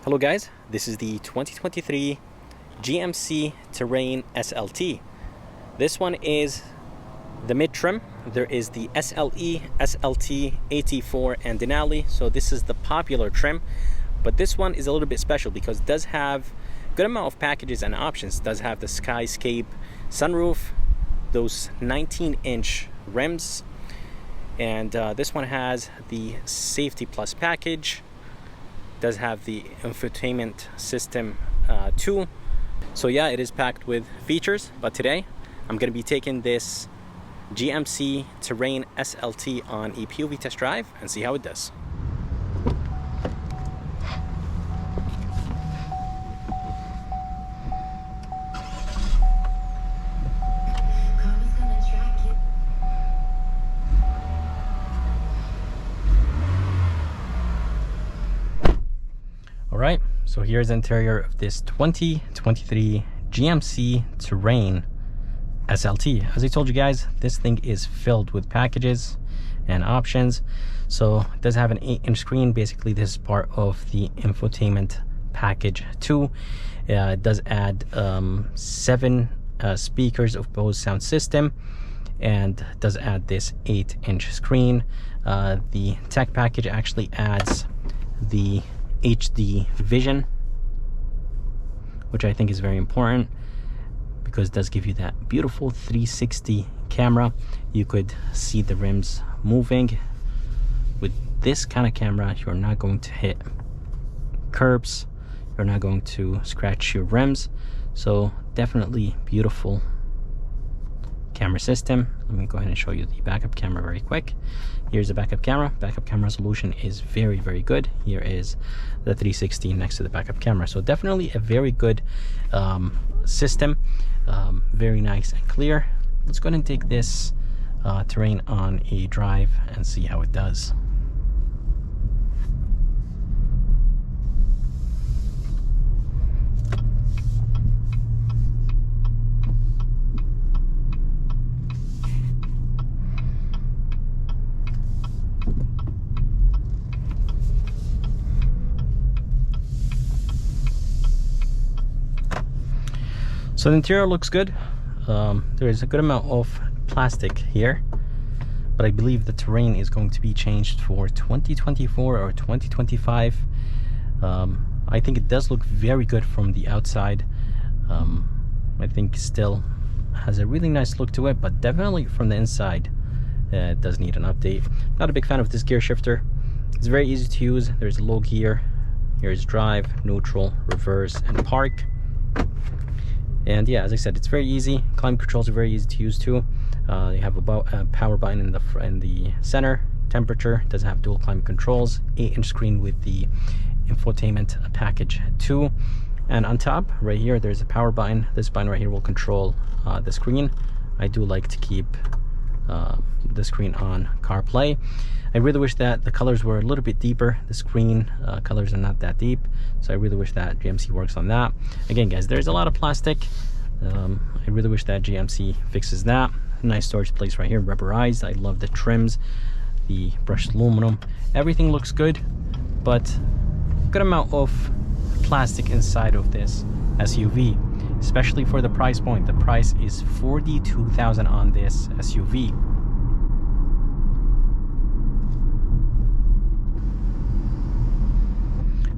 Hello guys, this is the 2023 GMC Terrain SLT. This one is the mid trim. There is the SLE, SLT, AT4 and Denali. So this is the popular trim, but this one is a little bit special because it does have a good amount of packages and options. It does have the Skyscape sunroof, those 19-inch rims, and this one has the Safety Plus package. Does have the infotainment system too. So yeah, it is packed with features, but today I'm going to be taking this GMC Terrain SLT on a POV test drive and see how it does. Alright, so here's the interior of this 2023 GMC Terrain SLT. As I told you guys, this thing is filled with packages and options. So it does have an 8-inch screen. Basically, this is part of the infotainment package too. It does add 7 speakers of Bose sound system, and does add this 8-inch screen. The tech package actually adds the HD vision, which I think is very important because it does give you that beautiful 360 camera. You could see the rims moving. With this kind of camera, you're not going to hit curbs, you're not going to scratch your rims. So definitely beautiful camera system. Let me go ahead and show you the backup camera very quick. Here's the backup camera. Backup camera resolution is very, very good. Here is the 360 next to the backup camera. So definitely a very good system. Very nice and clear. Let's go ahead and take this Terrain on a drive and see how it does. So the interior looks good. There is a good amount of plastic here, but I believe the Terrain is going to be changed for 2024 or 2025. I think it does look very good from the outside. I think still has a really nice look to it, but definitely from the inside it does need an update. Not a big fan of this gear shifter. It's very easy to use. There's a low gear. Here's drive, neutral, reverse, and park. And yeah, as I said, it's very easy. Climate controls are very easy to use too. You have a power button in the center. Temperature does have dual climate controls. 8-inch screen with the infotainment package too. And on top, right here, there's a power button. This button right here will control the screen. I do like to keep the screen on CarPlay. I really wish that the colors were a little bit deeper. The screen colors are not that deep, so I really wish that GMC works on that. Again, guys, there's a lot of plastic. I really wish that GMC fixes that. Nice storage place right here, rubberized. I love the trims, the brushed aluminum. Everything looks good, but good amount of plastic inside of this SUV, especially for the price point. The price is $42,000 on this SUV.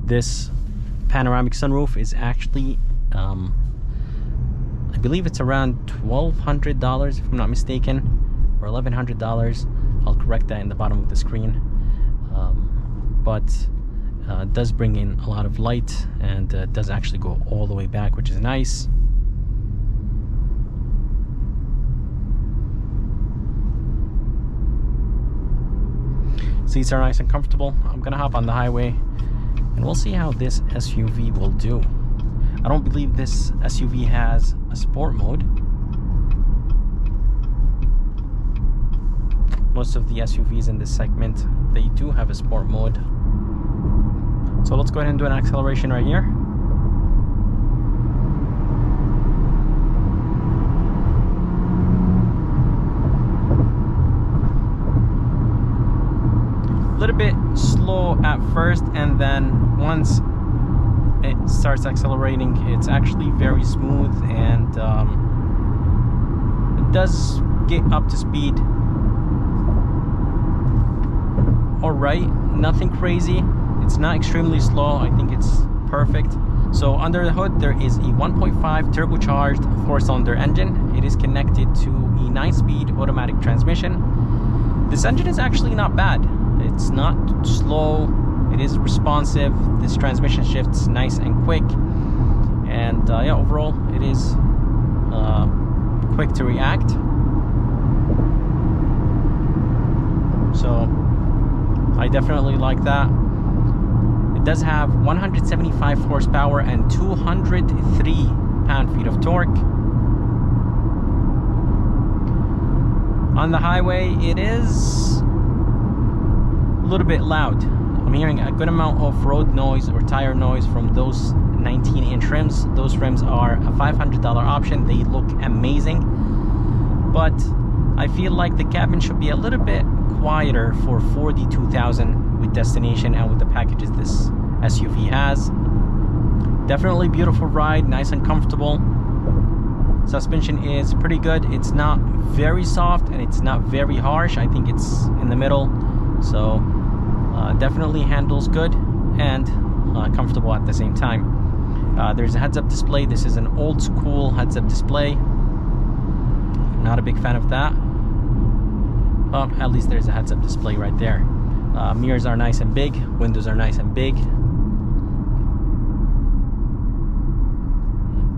This panoramic sunroof is actually, I believe it's around $1,200 if I'm not mistaken, or $1,100. I'll correct that in the bottom of the screen. But it does bring in a lot of light, and does actually go all the way back, which is nice. Seats are nice and comfortable. I'm gonna hop on the highway and we'll see how this SUV will do. I don't believe this SUV has a sport mode. Most of the SUVs in this segment, they do have a sport mode. So let's go ahead and do an acceleration right here. A little bit slow at first, and then once it starts accelerating, it's actually very smooth, and it does get up to speed all right. Nothing crazy. It's not extremely slow. I think it's perfect. So under the hood there is a 1.5 turbocharged 4-cylinder engine. It is connected to a 9-speed automatic transmission. This engine is actually not bad. It's not slow. It is responsive. This transmission shifts nice and quick, and yeah, overall it is quick to react. So I definitely like that. It does have 175 horsepower and 203 pound-feet of torque. On the highway, it is a little bit loud. I'm hearing a good amount of road noise or tire noise from those 19-inch rims. Those rims are a $500 option. They look amazing, but I feel like the cabin should be a little bit quieter for $42,000 with destination and with the packages this SUV has. Definitely beautiful ride, nice and comfortable. Suspension is pretty good. It's not very soft and it's not very harsh. I think it's in the middle. So definitely handles good and comfortable at the same time. There's a heads-up display. This is an old school heads-up display. I'm not a big fan of that. But at least there's a heads-up display right there. Mirrors are nice and big. Windows are nice and big.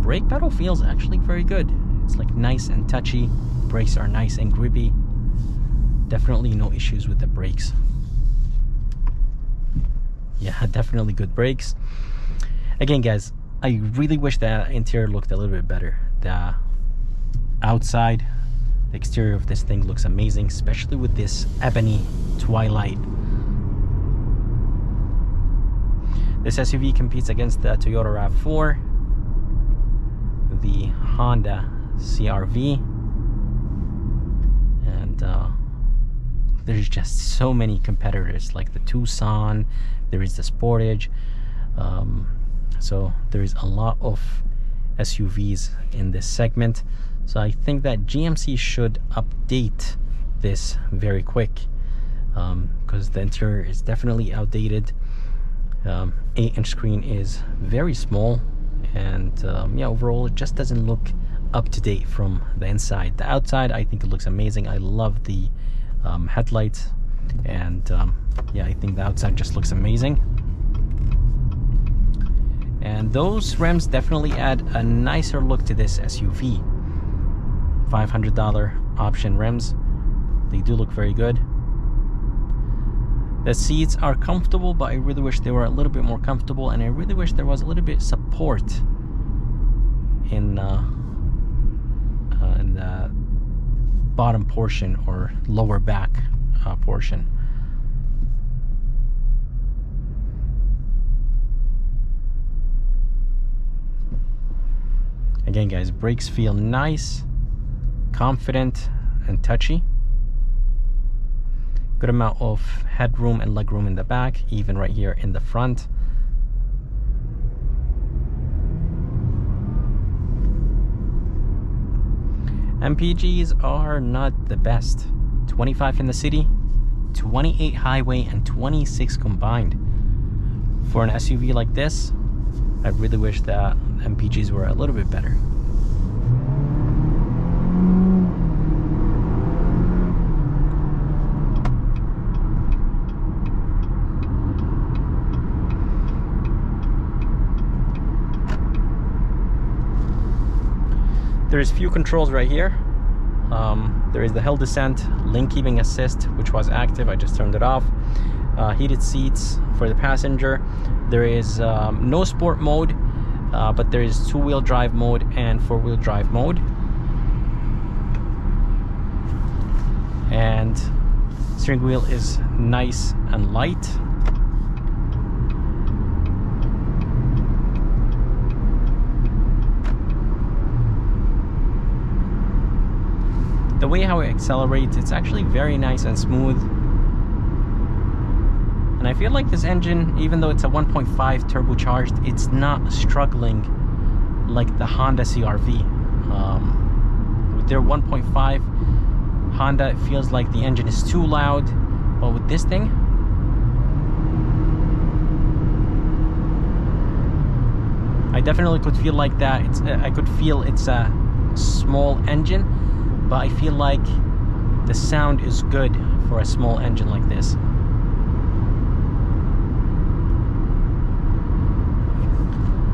Brake pedal feels actually very good. It's like nice and touchy. Brakes are nice and grippy. Definitely no issues with the brakes. Yeah, definitely good brakes. Again, guys, I really wish the interior looked a little bit better. The outside, the exterior of this thing looks amazing, especially with this ebony twilight. This SUV competes against the Toyota RAV4, the Honda CR-V, and there's just so many competitors, like the Tucson, there is the Sportage. So there is a lot of SUVs in this segment. So I think that GMC should update this very quick, because the interior is definitely outdated. 8-inch screen is very small, and yeah, overall it just doesn't look up to date from the inside. The outside, I think it looks amazing. I love the headlights, and yeah, I think the outside just looks amazing. And those rims definitely add a nicer look to this SUV. $500 option rims. They do look very good. The seats are comfortable, but I really wish they were a little bit more comfortable, and I really wish there was a little bit support in the bottom portion or lower back portion. Again, guys, brakes feel nice, confident, and touchy. Good amount of headroom and legroom in the back, even right here in the front. MPGs are not the best. 25 in the city, 28 highway, and 26 combined. For an SUV like this, I really wish that MPGs were a little bit better. There's few controls right here. There is the hill descent, lane keeping assist, which was active. I just turned it off. Heated seats for the passenger. There is no sport mode, but there is two-wheel drive mode and four-wheel drive mode. And steering wheel is nice and light. The way how it accelerates, it's actually very nice and smooth. And I feel like this engine, even though it's a 1.5 turbocharged, it's not struggling like the Honda CR-V. With their 1.5 Honda, it feels like the engine is too loud, but with this thing, I definitely could feel like that. I could feel it's a small engine, but I feel like the sound is good for a small engine like this.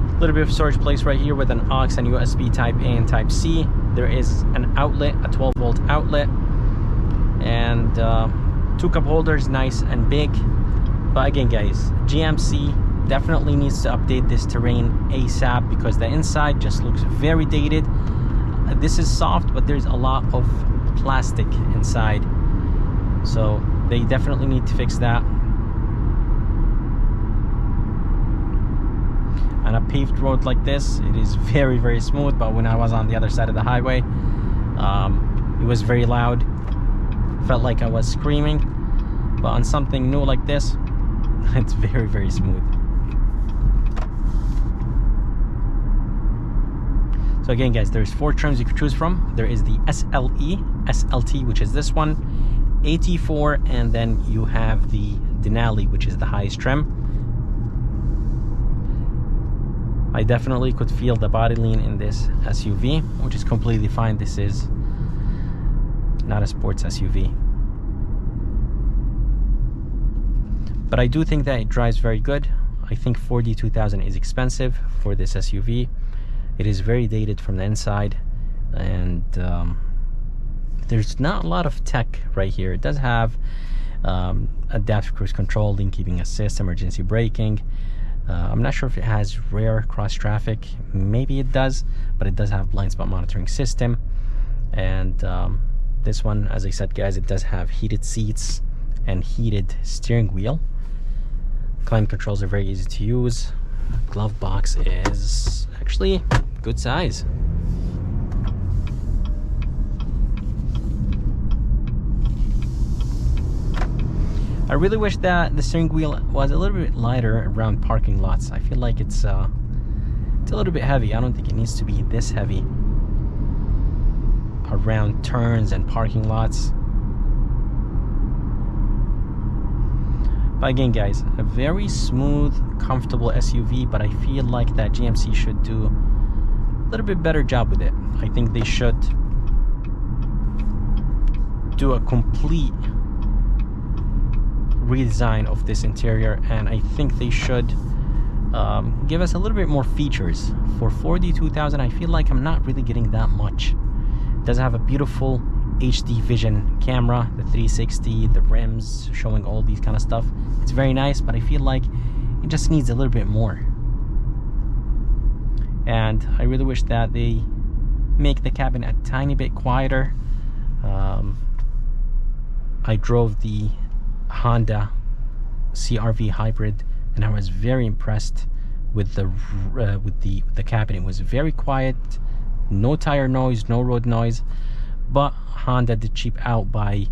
A little bit of storage place right here with an aux and USB type A and type C. There is an outlet, a 12-volt outlet, and 2 cup holders, nice and big. But again guys, GMC definitely needs to update this terrain ASAP, because the inside just looks very dated. This is soft, but there's a lot of plastic inside, so they definitely need to fix that. On a paved road like this, it is very, very smooth, but when I was on the other side of the highway, it was very loud. Felt like I was screaming. But on something new like this, it's very, very smooth. So again guys, there's 4 trims you could choose from. There is the SLE, SLT, which is this one, AT4, and then you have the Denali, which is the highest trim. I definitely could feel the body lean in this SUV, which is completely fine. This is not a sports SUV. But I do think that it drives very good. I think $42,000 is expensive for this SUV. It is very dated from the inside, and there's not a lot of tech right here. It does have adaptive cruise control, lane keeping assist, emergency braking. I'm not sure if it has rear cross traffic. Maybe it does, but it does have blind spot monitoring system. And this one, as I said guys, it does have heated seats and heated steering wheel. Climate controls are very easy to use. Glove box is actually good size. I really wish that the steering wheel was a little bit lighter around parking lots. I feel like it's a little bit heavy. I don't think it needs to be this heavy around turns and parking lots. But again guys, a very smooth, comfortable SUV, but I feel like that GMC should do a little bit better job with it. I think they should do a complete redesign of this interior, and I think they should give us a little bit more features. For $42,000, I feel like I'm not really getting that much. It does have a beautiful HD vision camera, the 360, the rims showing all these kind of stuff. It's very nice, but I feel like it just needs a little bit more. And I really wish that they make the cabin a tiny bit quieter. I drove the Honda CR-V hybrid, and I was very impressed with the cabin. It was very quiet, no tire noise, no road noise. But Honda did cheap out by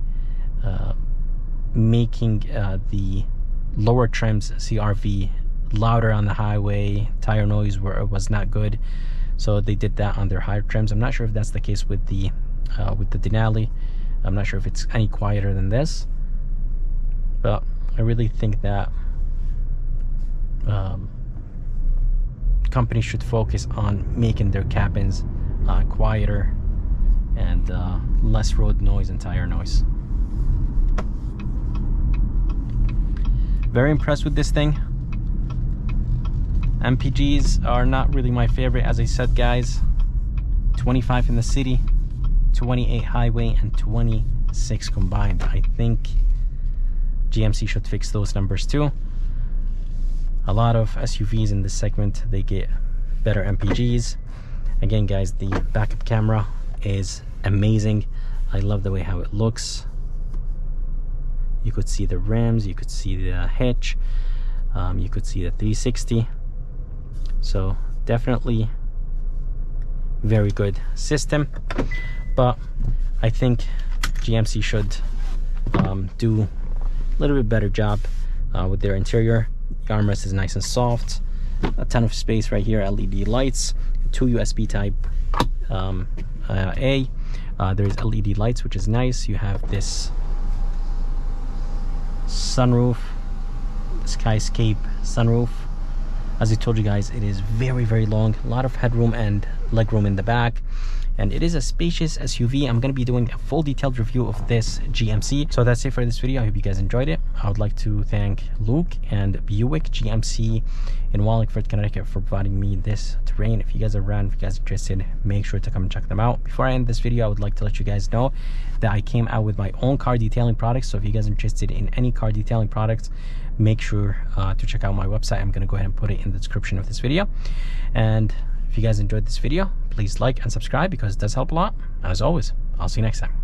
making the lower trims CR-V louder on the highway. Tire noise was not good, so they did that on their higher trims. I'm not sure if that's the case with the Denali. I'm not sure if it's any quieter than this, but I really think that companies should focus on making their cabins quieter and less road noise and tire noise. Very impressed with this thing. MPGs are not really my favorite, as I said guys. 25 in the city, 28 highway, and 26 combined. I think GMC should fix those numbers too. A lot of SUVs in this segment, they get better MPGs. Again guys, the backup camera is amazing. I love the way how it looks. You could see the rims, you could see the hitch, you could see the 360. So definitely very good system, but I think GMC should do a little bit better job with their interior. The armrest is nice and soft, a ton of space right here, LED lights, 2 USB type A. There's LED lights, which is nice. You have this sunroof, skyscape sunroof. As I told you guys, it is very, very long, a lot of headroom and legroom in the back, and it is a spacious SUV. I'm going to be doing a full detailed review of this GMC. So that's it for this video. I hope you guys enjoyed it. I would like to thank Luke and Buick GMC in Wallingford, Connecticut for providing me this terrain. If you guys are around, if you guys are interested, make sure to come and check them out. Before I end this video, I would like to let you guys know that I came out with my own car detailing products. So if you guys are interested in any car detailing products, make sure to check out my website. I'm going to go ahead and put it in the description of this video. And if you guys enjoyed this video, please like and subscribe because it does help a lot. As always, I'll see you next time.